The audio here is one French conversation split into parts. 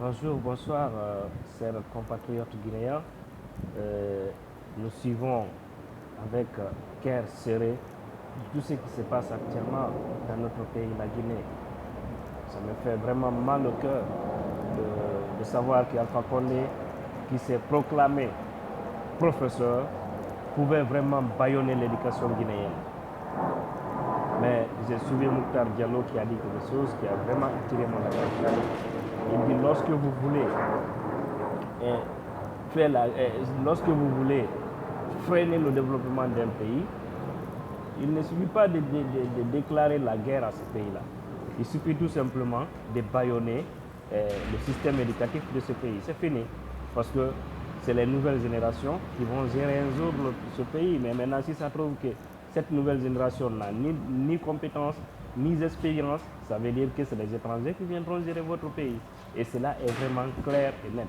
Bonjour, bonsoir, chers compatriotes guinéens. Euh, Nous suivons avec cœur serré tout ce qui se passe actuellement dans notre pays, la Guinée. Ça me fait vraiment mal au cœur de savoir qu'Alpha Condé, qui s'est proclamé professeur, pouvait vraiment bâillonner l'éducation guinéenne. Mais j'ai suivi Mouktar Diallo qui a dit quelque chose qui a vraiment attiré mon attention. Il dit lorsque vous voulez lorsque vous voulez freiner le développement d'un pays, il ne suffit pas de déclarer la guerre à ce pays-là. Il suffit tout simplement de bâillonner le système éducatif de ce pays. C'est fini. Parce que c'est les nouvelles générations qui vont gérer un jour ce pays. Mais maintenant, si ça trouve que cette nouvelle génération n'a ni compétences, ni expérience, ça veut dire que c'est les étrangers qui viendront gérer votre pays. Et cela est vraiment clair et net.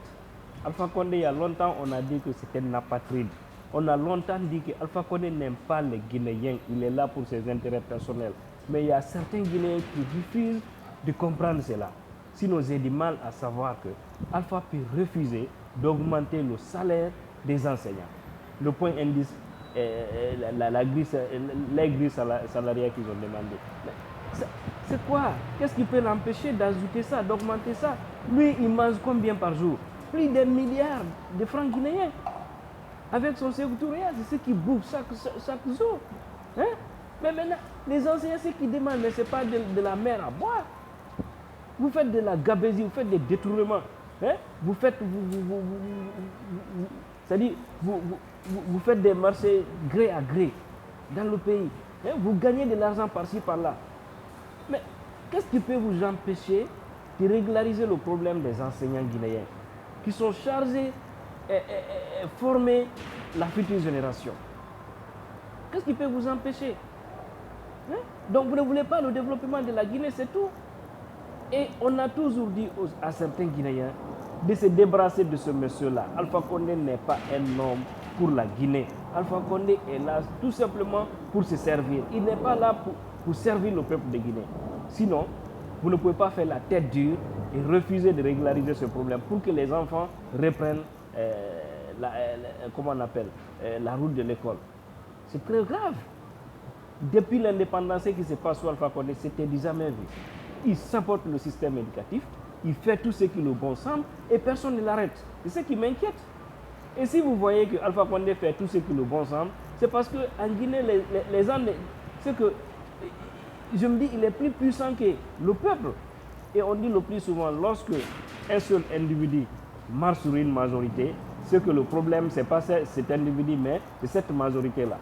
Alpha Condé, il y a longtemps, on a dit que c'était un apatride. On a longtemps dit qu'Alpha Condé n'aime pas les Guinéens, il est là pour ses intérêts personnels. Mais il y a certains Guinéens qui refusent de comprendre cela. Sinon, j'ai du mal à savoir que Alpha peut refuser d'augmenter le salaire des enseignants. Le point indice, les grilles salariales qu'ils ont demandé. C'est quoi? Qu'est-ce qui peut l'empêcher d'ajouter ça, d'augmenter ça? Lui, il mange combien par jour? Plus d'un milliard de francs guinéens. Avec son secrétariat, c'est ce qui bouffe chaque jour. Hein? Mais maintenant, les enseignants, ce qu'ils demandent, mais ce n'est pas de la mer à boire. Vous faites de la gabésie, vous faites des détournements. Hein? Vous faites, c'est-à-dire, vous faites des marchés gré à gré dans le pays. Hein? Vous gagnez de l'argent par-ci, par-là. Mais qu'est-ce qui peut vous empêcher de régulariser le problème des enseignants guinéens qui sont chargés et former la future génération? Qu'est-ce qui peut vous empêcher? Hein? Donc vous ne voulez pas le développement de la Guinée, c'est tout. Et on a toujours dit à certains Guinéens de se débarrasser de ce monsieur-là. Alpha Condé n'est pas un homme pour la Guinée. Alpha Condé est là tout simplement pour se servir. Il n'est pas là pour servir le peuple de Guinée. Sinon, vous ne pouvez pas faire la tête dure et refuser de régulariser ce problème pour que les enfants reprennent comment on appelle, la route de l'école. C'est très grave. Depuis l'indépendance, ce qui se passe sur Alpha Condé, c'était jamais vu. Il supporte le système éducatif, il fait tout ce qui le bon semble et personne ne l'arrête. C'est ce qui m'inquiète. Et si vous voyez que Alpha Condé fait tout ce qui le bon semble, c'est parce qu'en Guinée, les gens, c'est que je me dis, il est plus puissant que le peuple. Et on dit le plus souvent, lorsque un seul individu marche sur une majorité, c'est que le problème, ce n'est pas cet individu, mais c'est cette majorité-là.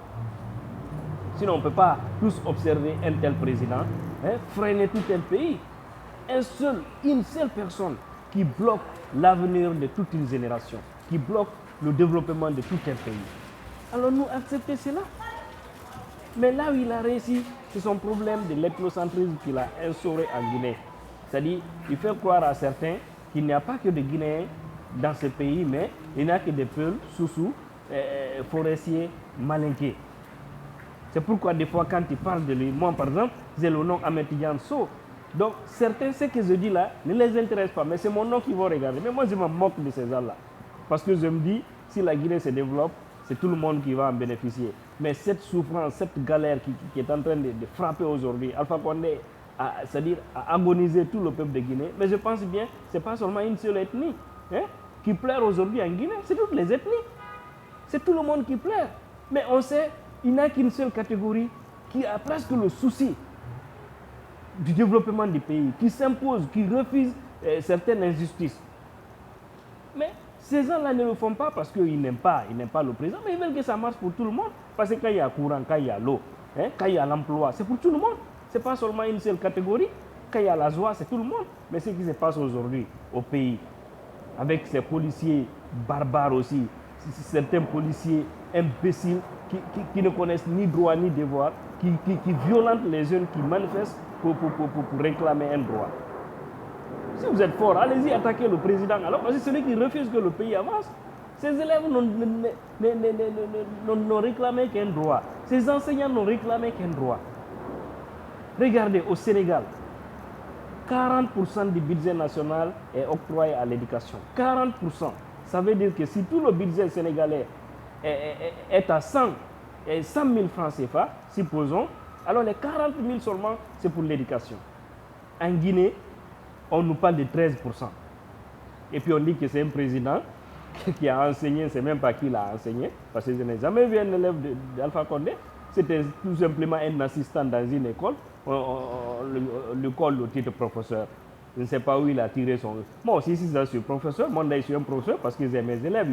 Sinon, on ne peut pas tous observer un tel président freiner tout un pays. Une seule personne qui bloque l'avenir de toute une génération, qui bloque le développement de tout un pays. Alors nous accepter cela. Mais là où il a réussi, c'est son problème de l'ethnocentrisme qu'il a instauré en Guinée. C'est-à-dire, il fait croire à certains qu'il n'y a pas que des Guinéens dans ce pays, mais il n'y a que des Peuls, Soussous, forestiers, Malinqués. C'est pourquoi des fois quand il parle de lui, moi par exemple, j'ai le nom Ahmed Tidiane Sow. Donc certains, ce que je dis là, ne les intéresse pas, mais c'est mon nom qu'ils vont regarder. Mais moi je me moque de ces gens-là. Parce que je me dis, si la Guinée se développe, c'est tout le monde qui va en bénéficier. Mais cette souffrance, cette galère qui est en train de frapper aujourd'hui, Alpha Condé, c'est-à-dire à agoniser tout le peuple de Guinée, mais je pense bien, ce n'est pas seulement une seule ethnie qui pleure aujourd'hui en Guinée, c'est toutes les ethnies. C'est tout le monde qui pleure. Mais on sait, il n'y a qu'une seule catégorie qui a presque le souci du développement du pays, qui s'impose, qui refuse certaines injustices. Mais ces gens-là ne le font pas parce qu'ils n'aiment pas le président, mais ils veulent que ça marche pour tout le monde. Parce que quand il y a courant, quand il y a l'eau, quand il y a l'emploi, c'est pour tout le monde. Ce n'est pas seulement une seule catégorie. Quand il y a la joie, c'est tout le monde. Mais ce qui se passe aujourd'hui au pays, avec ces policiers barbares aussi, certains policiers imbéciles qui ne connaissent ni droit ni devoir, qui violentent les jeunes qui manifestent pour réclamer un droit. Si vous êtes fort, allez-y attaquer le président. Alors, parce que c'est celui qui refuse que le pays avance. Ces élèves n'ont réclamé qu'un droit. Ces enseignants n'ont réclamé qu'un droit. Regardez, au Sénégal, 40% du budget national est octroyé à l'éducation. 40%. Ça veut dire que si tout le budget sénégalais est à 100 000 francs CFA, supposons, alors les 40 000 seulement, c'est pour l'éducation. En Guinée, on nous parle de 13%. Et puis on dit que c'est un président qui a enseigné, c'est même pas qui l'a enseigné, parce que je n'ai jamais vu un élève d'Alpha Condé. C'était tout simplement un assistant dans une école. On le colle au titre professeur. Je ne sais pas où il a tiré son... Moi aussi, si je suis professeur, moi je suis un professeur parce que mes élèves,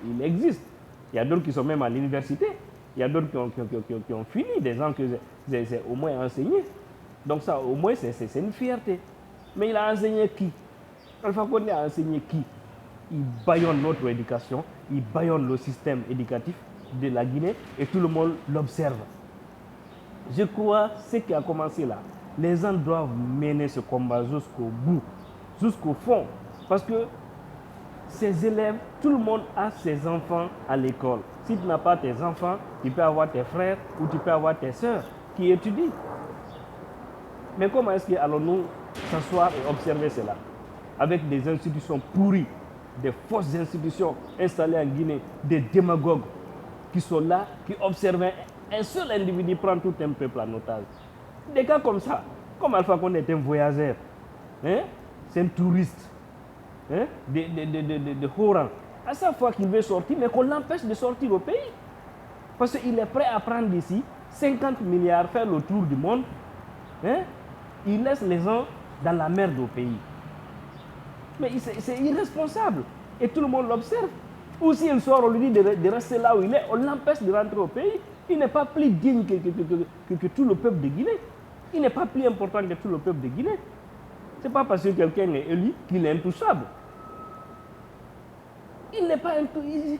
ils existent. Il y a d'autres qui sont même à l'université. Il y a d'autres qui ont fini, des gens que j'ai au moins enseigné. Donc ça, au moins, c'est une fierté. Mais il a enseigné qui? Alpha Condé a enseigné qui? Il bâillonne notre éducation, il bâillonne le système éducatif de la Guinée et tout le monde l'observe. Je crois que ce qui a commencé là, les gens doivent mener ce combat jusqu'au bout, jusqu'au fond. Parce que ces élèves, tout le monde a ses enfants à l'école. Si tu n'as pas tes enfants, tu peux avoir tes frères ou tu peux avoir tes sœurs qui étudient. Mais comment est-ce que allons-nous s'asseoir et observer cela? Avec des institutions pourries, des fausses institutions installées en Guinée, des démagogues qui sont là, qui observent un seul individu prendre tout un peuple en otage. Des cas comme ça, comme Alpha Condé est un voyageur, hein? C'est un touriste, hein? de haut rang. À chaque fois qu'il veut sortir, mais qu'on l'empêche de sortir au pays. Parce qu'il est prêt à prendre d'ici 50 milliards, faire le tour du monde. Hein? Il laisse les gens dans la merde au pays. Mais c'est irresponsable. Et tout le monde l'observe. Ou si un soir on lui dit de rester là où il est, on l'empêche de rentrer au pays. Il n'est pas plus digne que tout le peuple de Guinée. Il n'est pas plus important que tout le peuple de Guinée. Ce n'est pas parce que quelqu'un est élu qu'il est intouchable. Il n'est pas intouchable.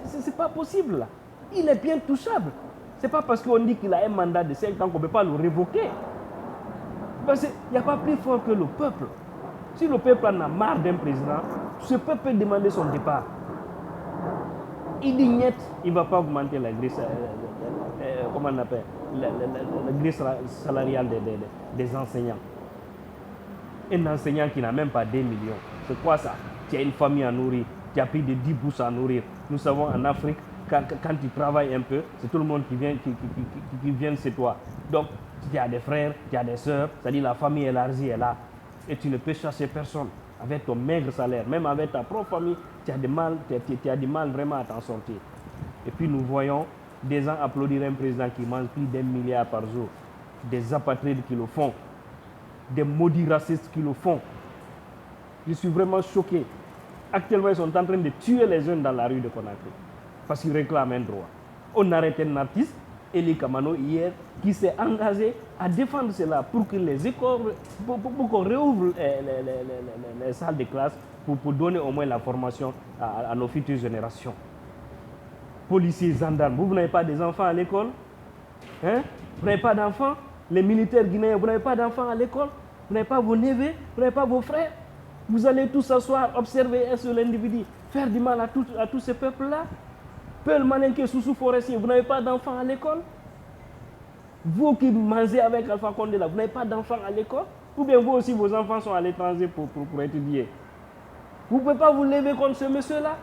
C'est pas possible là. Il est bien touchable. Ce n'est pas parce qu'on dit qu'il a un mandat de 5 ans qu'on ne peut pas le révoquer. Parce qu'il n'y a pas plus fort que le peuple. Si le peuple en a marre d'un président, ce peuple peut demander son départ. Il dit niet, il ne va pas augmenter la grille, comment on appelle, la grille salariale des enseignants. Un enseignant qui n'a même pas 2 millions, c'est quoi ça? Tu as une famille à nourrir, tu as plus de 10 bourses à nourrir. Nous savons en Afrique, quand tu travailles un peu, c'est tout le monde qui vient chez toi. Donc, tu as des frères, tu as des sœurs, c'est-à-dire la famille élargie est là. Et tu ne peux chasser personne. Avec ton maigre salaire, même avec ta propre famille, tu as du mal vraiment à t'en sortir. Et puis nous voyons des gens applaudir un président qui mange plus d'1 milliard par jour, des apatrides qui le font, des maudits racistes qui le font. Je suis vraiment choqué. Actuellement, ils sont en train de tuer les jeunes dans la rue de Conakry parce qu'ils réclament un droit. On arrête un artiste, Eli Kamano, hier, qui s'est engagé à défendre cela pour que les écoles, pour qu'on réouvre les salles de classe pour donner au moins la formation à nos futures générations. Policiers, gendarmes, vous n'avez pas des enfants à l'école? Hein? Vous n'avez pas d'enfants? Les militaires guinéens, vous n'avez pas d'enfants à l'école? Vous n'avez pas vos neveux? Vous n'avez pas vos frères? Vous allez tous s'asseoir, observer un seul individu, faire du mal à tous ces peuples-là? Peul Malinké, Soussou Forestier, vous n'avez pas d'enfants à l'école? Vous qui mangez avec Alpha Condé là, vous n'avez pas d'enfants à l'école? Ou bien vous aussi, vos enfants sont à l'étranger pour étudier? Vous ne pouvez pas vous lever contre ce monsieur-là?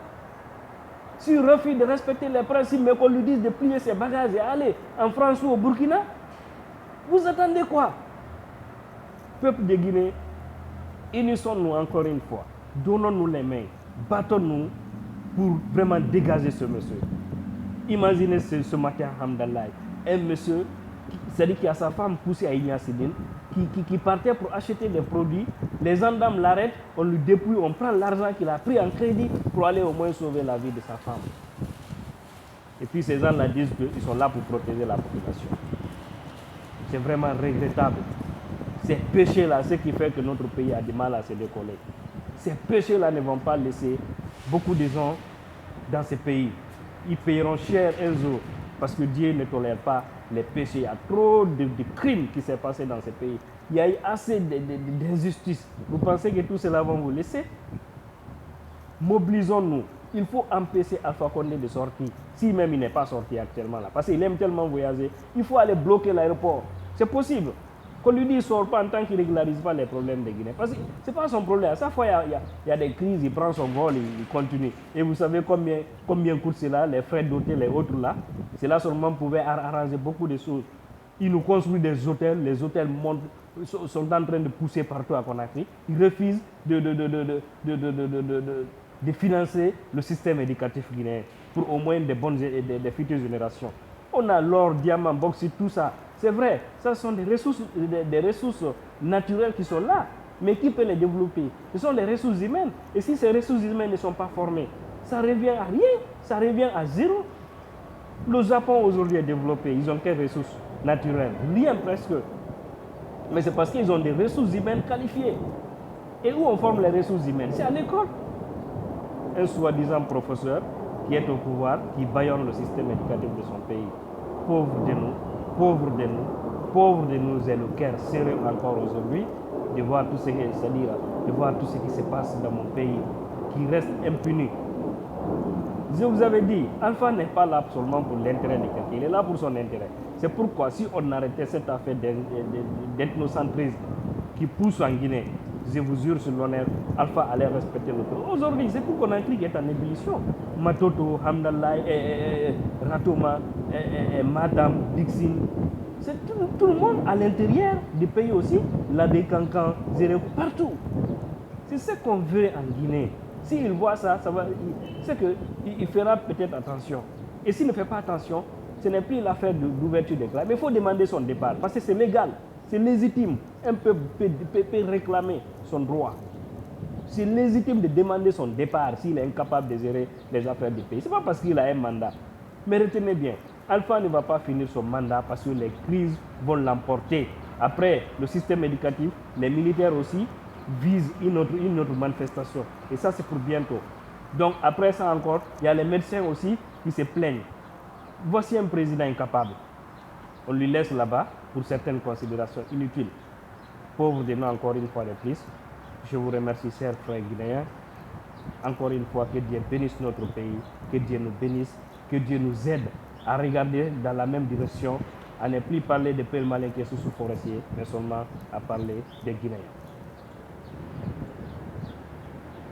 S'il refuse de respecter les principes, mais qu'on lui dise de plier ses bagages et aller en France ou au Burkina, vous attendez quoi? Peuple de Guinée, unissons-nous encore une fois, donnons-nous les mains, battons-nous pour vraiment dégager ce monsieur. Imaginez ce matin, Hamdallah, un monsieur, c'est-à-dire qui a sa femme poussée à Ignacidine, qui partait pour acheter des produits, les gendarmes l'arrêtent, on lui dépouille, on prend l'argent qu'il a pris en crédit pour aller au moins sauver la vie de sa femme. Et puis ces gens-là disent qu'ils sont là pour protéger la population. C'est vraiment regrettable. Ces péchés-là, ce qui fait que notre pays a du mal à se décoller. Ces péchés-là ne vont pas laisser beaucoup de gens dans ce pays. Ils paieront cher un jour parce que Dieu ne tolère pas les péchés. Il y a trop de crimes qui s'est passé dans ce pays. Il y a eu assez d'injustices. Vous pensez que tout cela va vous laisser? Mobilisons-nous. Il faut empêcher Alpha Condé de sortir. Si même il n'est pas sorti actuellement là. Parce qu'il aime tellement voyager. Il faut aller bloquer l'aéroport. C'est possible. Qu'on lui dise sort pas en tant qu'il ne régularise pas les problèmes des Guinéens. Parce que ce n'est pas son problème. À chaque fois, il y a des crises, il prend son vol, il continue. Et vous savez combien coûte cela, les frais d'hôtel et autres là. Cela seulement pouvait arranger beaucoup de choses. Il nous construit des hôtels, les hôtels sont en train de pousser partout à Conakry. Il refuse de financer le système éducatif guinéen pour au moins des futures générations. On a l'or, diamant, bauxite, tout ça. C'est vrai, ça sont des ressources naturelles qui sont là. Mais qui peut les développer? Ce sont les ressources humaines. Et si ces ressources humaines ne sont pas formées, ça revient à rien, ça revient à zéro. Le Japon aujourd'hui est développé, ils ont quelles ressources naturelles? Rien presque. Mais c'est parce qu'ils ont des ressources humaines qualifiées. Et où on forme les ressources humaines? C'est à l'école. Un soi-disant professeur qui est au pouvoir, qui bâillonne le système éducatif de son pays. Pauvre de nous, pauvre de nous, pauvre de nous et le cœur serré encore aujourd'hui de voir tout ce qui, c'est-à-dire de voir tout ce qui se passe dans mon pays, qui reste impuni. Je vous avais dit, Alpha n'est pas là seulement pour l'intérêt de quelqu'un, il est là pour son intérêt. C'est pourquoi si on arrêtait cette affaire d'ethnocentrisme qui pousse en Guinée, je vous jure sur l'honneur, Alpha allait respecter le trône. Aujourd'hui, c'est pour Conakry qui est en ébullition. Matoto, Hamdallah, Ratoma, Matam, Dixin, c'est tout le monde à l'intérieur du pays aussi, l'Abbé Cancan, Zéré, partout. C'est ce qu'on veut en Guinée. S'il voit ça, c'est qu'il fera peut-être attention. Et s'il ne fait pas attention, ce n'est plus l'affaire d'ouverture des classes. Mais il faut demander son départ, parce que c'est légal, c'est légitime. Un peuple peut réclamer son droit. C'est légitime de demander son départ s'il est incapable de gérer les affaires du pays. Ce n'est pas parce qu'il a un mandat. Mais retenez bien, Alpha ne va pas finir son mandat parce que les crises vont l'emporter. Après, le système éducatif, les militaires aussi, vise une autre manifestation. Et ça, c'est pour bientôt. Donc, après ça encore, il y a les médecins aussi qui se plaignent. Voici un président incapable. On lui laisse là-bas pour certaines considérations inutiles. Pauvre de nous, encore une fois de plus. Je vous remercie, chers frères guinéens. Encore une fois, que Dieu bénisse notre pays, que Dieu nous bénisse, que Dieu nous aide à regarder dans la même direction, à ne plus parler des peuples malins qui sont sous-forestiers, mais seulement à parler des Guinéens.